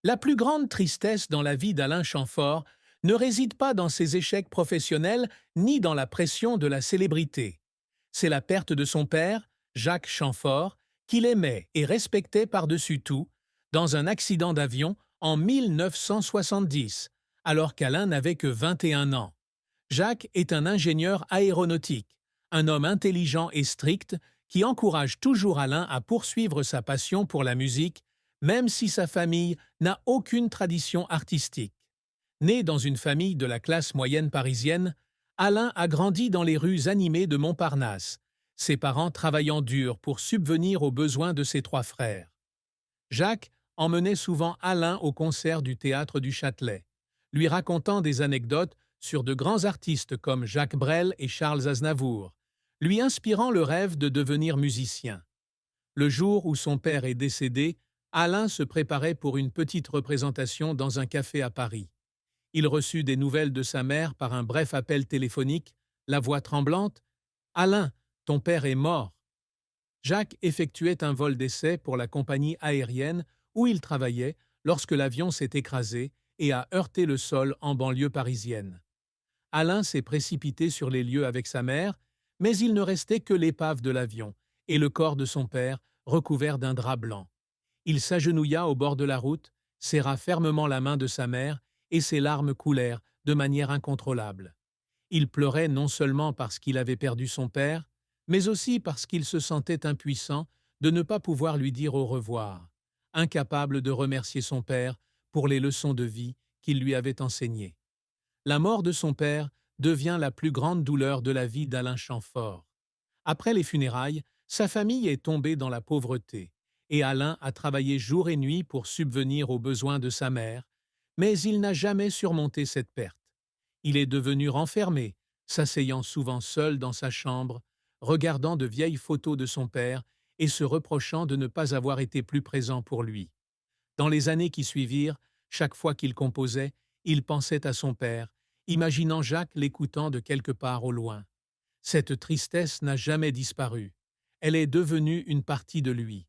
La plus grande tristesse dans la vie d'Alain Chamfort ne réside pas dans ses échecs professionnels ni dans la pression de la célébrité. C'est la perte de son père, Jacques Chamfort, qu'il aimait et respectait par-dessus tout, dans un accident d'avion en 1970, alors qu'Alain n'avait que 21 ans. Jacques est un ingénieur aéronautique, un homme intelligent et strict qui encourage toujours Alain à poursuivre sa passion pour la musique, même si sa famille n'a aucune tradition artistique. Né dans une famille de la classe moyenne parisienne, Alain a grandi dans les rues animées de Montparnasse, ses parents travaillant dur pour subvenir aux besoins de ses trois frères. Jacques emmenait souvent Alain au concert du théâtre du Châtelet, lui racontant des anecdotes sur de grands artistes comme Jacques Brel et Charles Aznavour, lui inspirant le rêve de devenir musicien. Le jour où son père est décédé, Alain se préparait pour une petite représentation dans un café à Paris. Il reçut des nouvelles de sa mère par un bref appel téléphonique, la voix tremblante. « Alain, ton père est mort. » Jacques effectuait un vol d'essai pour la compagnie aérienne où il travaillait lorsque l'avion s'est écrasé et a heurté le sol en banlieue parisienne. Alain s'est précipité sur les lieux avec sa mère, mais il ne restait que l'épave de l'avion et le corps de son père recouvert d'un drap blanc. Il s'agenouilla au bord de la route, serra fermement la main de sa mère et ses larmes coulèrent de manière incontrôlable. Il pleurait non seulement parce qu'il avait perdu son père, mais aussi parce qu'il se sentait impuissant de ne pas pouvoir lui dire au revoir, incapable de remercier son père pour les leçons de vie qu'il lui avait enseignées. La mort de son père devient la plus grande douleur de la vie d'Alain Chamfort. Après les funérailles, sa famille est tombée dans la pauvreté, et Alain a travaillé jour et nuit pour subvenir aux besoins de sa mère, mais il n'a jamais surmonté cette perte. Il est devenu renfermé, s'asseyant souvent seul dans sa chambre, regardant de vieilles photos de son père et se reprochant de ne pas avoir été plus présent pour lui. Dans les années qui suivirent, chaque fois qu'il composait, il pensait à son père, imaginant Jacques l'écoutant de quelque part au loin. Cette tristesse n'a jamais disparu. Elle est devenue une partie de lui,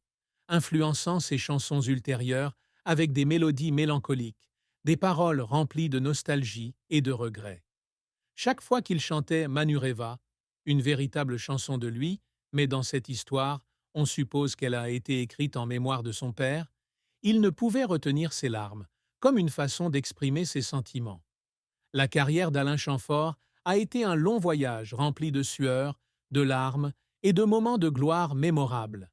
influençant ses chansons ultérieures avec des mélodies mélancoliques, des paroles remplies de nostalgie et de regret. Chaque fois qu'il chantait Manureva, une véritable chanson de lui, mais dans cette histoire, on suppose qu'elle a été écrite en mémoire de son père, il ne pouvait retenir ses larmes, comme une façon d'exprimer ses sentiments. La carrière d'Alain Chamfort a été un long voyage rempli de sueur, de larmes et de moments de gloire mémorables.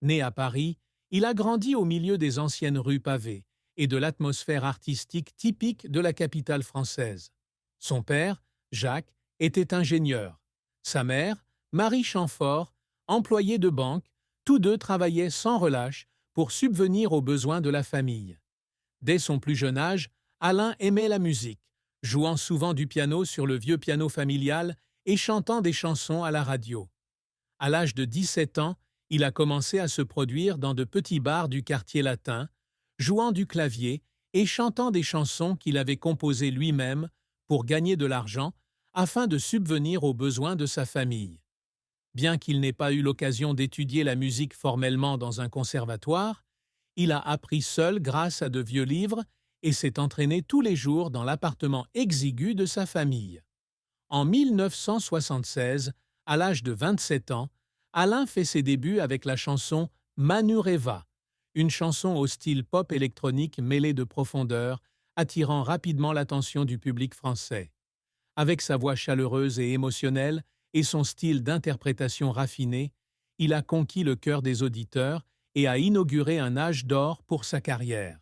Né à Paris, il a grandi au milieu des anciennes rues pavées et de l'atmosphère artistique typique de la capitale française. Son père, Jacques, était ingénieur. Sa mère, Marie Chamfort, employée de banque, tous deux travaillaient sans relâche pour subvenir aux besoins de la famille. Dès son plus jeune âge, Alain aimait la musique, jouant souvent du piano sur le vieux piano familial et chantant des chansons à la radio. À l'âge de 17 ans, il a commencé à se produire dans de petits bars du quartier latin, jouant du clavier et chantant des chansons qu'il avait composées lui-même pour gagner de l'argent afin de subvenir aux besoins de sa famille. Bien qu'il n'ait pas eu l'occasion d'étudier la musique formellement dans un conservatoire, il a appris seul grâce à de vieux livres et s'est entraîné tous les jours dans l'appartement exigu de sa famille. En 1976, à l'âge de 27 ans, Alain fait ses débuts avec la chanson Manureva, une chanson au style pop électronique mêlé de profondeur, attirant rapidement l'attention du public français. Avec sa voix chaleureuse et émotionnelle et son style d'interprétation raffiné, il a conquis le cœur des auditeurs et a inauguré un âge d'or pour sa carrière.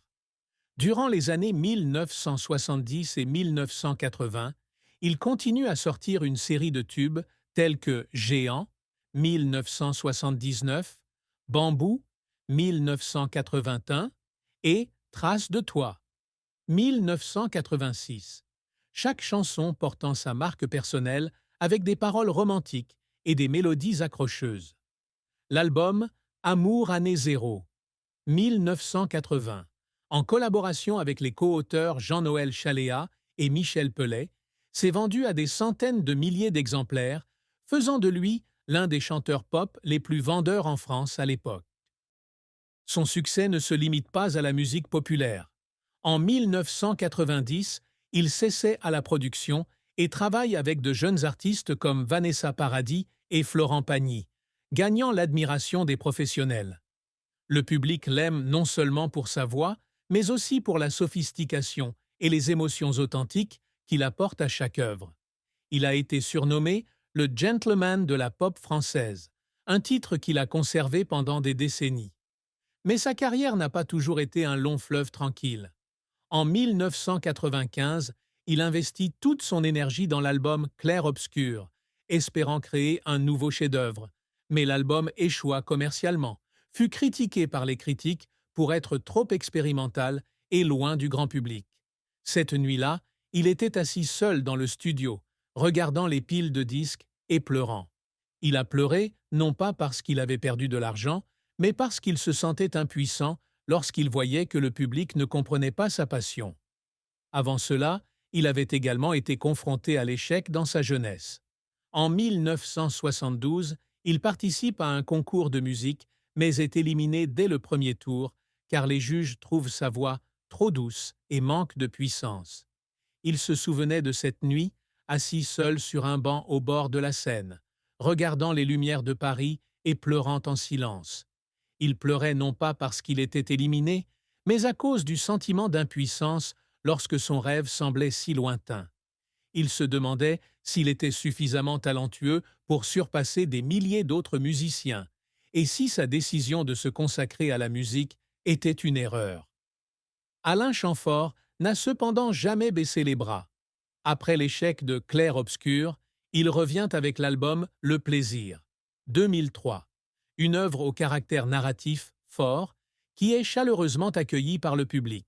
Durant les années 1970 et 1980, il continue à sortir une série de tubes tels que Géant, 1979, Bambou, 1981 et Traces de toi, 1986. Chaque chanson portant sa marque personnelle avec des paroles romantiques et des mélodies accrocheuses. L'album Amour année zéro, 1980, en collaboration avec les co-auteurs Jean-Noël Chaléa et Michel Pellet, s'est vendu à des centaines de milliers d'exemplaires, faisant de lui l'un des chanteurs pop les plus vendeurs en France à l'époque. Son succès ne se limite pas à la musique populaire. En 1990, il s'essaie à la production et travaille avec de jeunes artistes comme Vanessa Paradis et Florent Pagny, gagnant l'admiration des professionnels. Le public l'aime non seulement pour sa voix, mais aussi pour la sophistication et les émotions authentiques qu'il apporte à chaque œuvre. Il a été surnommé le gentleman de la pop française, un titre qu'il a conservé pendant des décennies. Mais sa carrière n'a pas toujours été un long fleuve tranquille. En 1995, il investit toute son énergie dans l'album Clair-Obscur, espérant créer un nouveau chef-d'œuvre. Mais l'album échoua commercialement, fut critiqué par les critiques pour être trop expérimental et loin du grand public. Cette nuit-là, il était assis seul dans le studio, regardant les piles de disques et pleurant. Il a pleuré, non pas parce qu'il avait perdu de l'argent, mais parce qu'il se sentait impuissant lorsqu'il voyait que le public ne comprenait pas sa passion. Avant cela, il avait également été confronté à l'échec dans sa jeunesse. En 1972, il participe à un concours de musique, mais est éliminé dès le premier tour, car les juges trouvent sa voix trop douce et manque de puissance. Il se souvenait de cette nuit, assis seul sur un banc au bord de la Seine, regardant les lumières de Paris et pleurant en silence. Il pleurait non pas parce qu'il était éliminé, mais à cause du sentiment d'impuissance lorsque son rêve semblait si lointain. Il se demandait s'il était suffisamment talentueux pour surpasser des milliers d'autres musiciens, et si sa décision de se consacrer à la musique était une erreur. Alain Chamfort n'a cependant jamais baissé les bras. Après l'échec de Clair-Obscur, il revient avec l'album Le Plaisir, 2003, une œuvre au caractère narratif fort qui est chaleureusement accueillie par le public.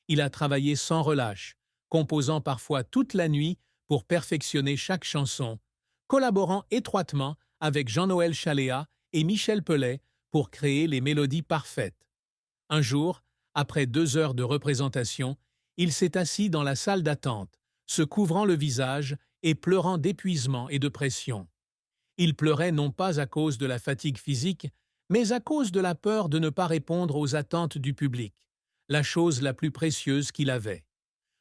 Il a travaillé sans relâche, composant parfois toute la nuit pour perfectionner chaque chanson, collaborant étroitement avec Jean-Noël Chaléa et Michel Pellet pour créer les mélodies parfaites. Un jour, après 2 heures de représentation, il s'est assis dans la salle d'attente, se couvrant le visage et pleurant d'épuisement et de pression. Il pleurait non pas à cause de la fatigue physique, mais à cause de la peur de ne pas répondre aux attentes du public, la chose la plus précieuse qu'il avait.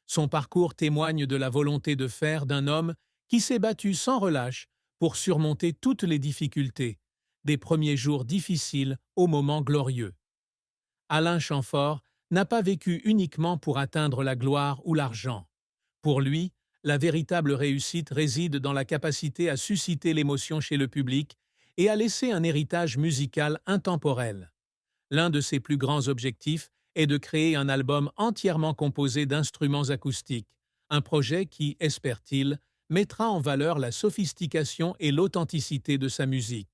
Son parcours témoigne de la volonté de faire d'un homme qui s'est battu sans relâche pour surmonter toutes les difficultés, des premiers jours difficiles aux moments glorieux. Alain Chamfort n'a pas vécu uniquement pour atteindre la gloire ou l'argent. Pour lui, la véritable réussite réside dans la capacité à susciter l'émotion chez le public et à laisser un héritage musical intemporel. L'un de ses plus grands objectifs est de créer un album entièrement composé d'instruments acoustiques, un projet qui, espère-t-il, mettra en valeur la sophistication et l'authenticité de sa musique.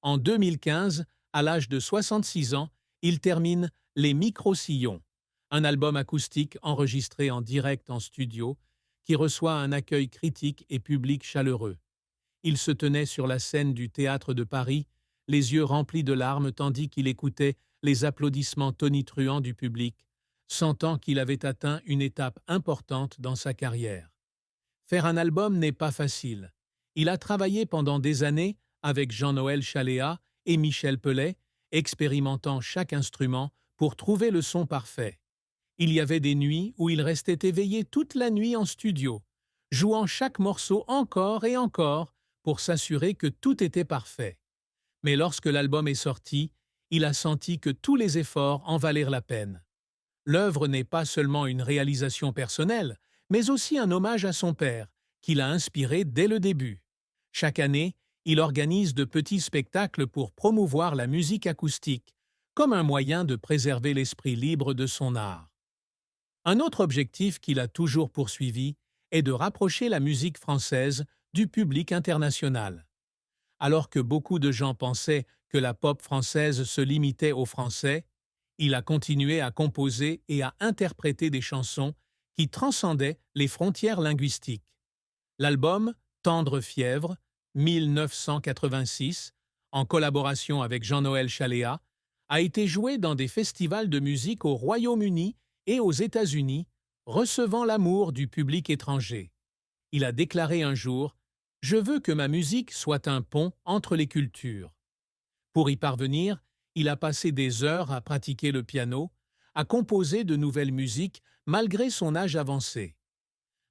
En 2015, à l'âge de 66 ans, il termine Les Micro-Sillons, un album acoustique enregistré en direct en studio qui reçoit un accueil critique et public chaleureux. Il se tenait sur la scène du Théâtre de Paris, les yeux remplis de larmes tandis qu'il écoutait les applaudissements tonitruants du public, sentant qu'il avait atteint une étape importante dans sa carrière. Faire un album n'est pas facile. Il a travaillé pendant des années avec Jean-Noël Chaléa et Michel Pellet, expérimentant chaque instrument pour trouver le son parfait. Il y avait des nuits où il restait éveillé toute la nuit en studio, jouant chaque morceau encore et encore pour s'assurer que tout était parfait. Mais lorsque l'album est sorti, il a senti que tous les efforts en valèrent la peine. L'œuvre n'est pas seulement une réalisation personnelle, mais aussi un hommage à son père, qui l'a inspiré dès le début. Chaque année, il organise de petits spectacles pour promouvoir la musique acoustique, comme un moyen de préserver l'esprit libre de son art. Un autre objectif qu'il a toujours poursuivi est de rapprocher la musique française du public international. Alors que beaucoup de gens pensaient que la pop française se limitait aux Français, il a continué à composer et à interpréter des chansons qui transcendaient les frontières linguistiques. L'album Tendre fièvre, 1986, en collaboration avec Jean-Noël Chaléa, a été joué dans des festivals de musique au Royaume-Uni et aux États-Unis, recevant l'amour du public étranger. Il a déclaré un jour « Je veux que ma musique soit un pont entre les cultures ». Pour y parvenir, il a passé des heures à pratiquer le piano, à composer de nouvelles musiques malgré son âge avancé.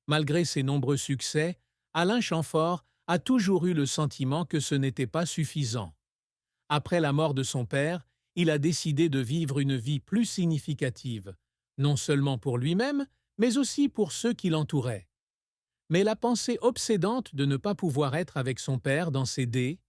Malgré ses nombreux succès, Alain Chamfort a toujours eu le sentiment que ce n'était pas suffisant. Après la mort de son père, il a décidé de vivre une vie plus significative, non seulement pour lui-même, mais aussi pour ceux qui l'entouraient. Mais la pensée obsédante de ne pas pouvoir être avec son père dans ses dés,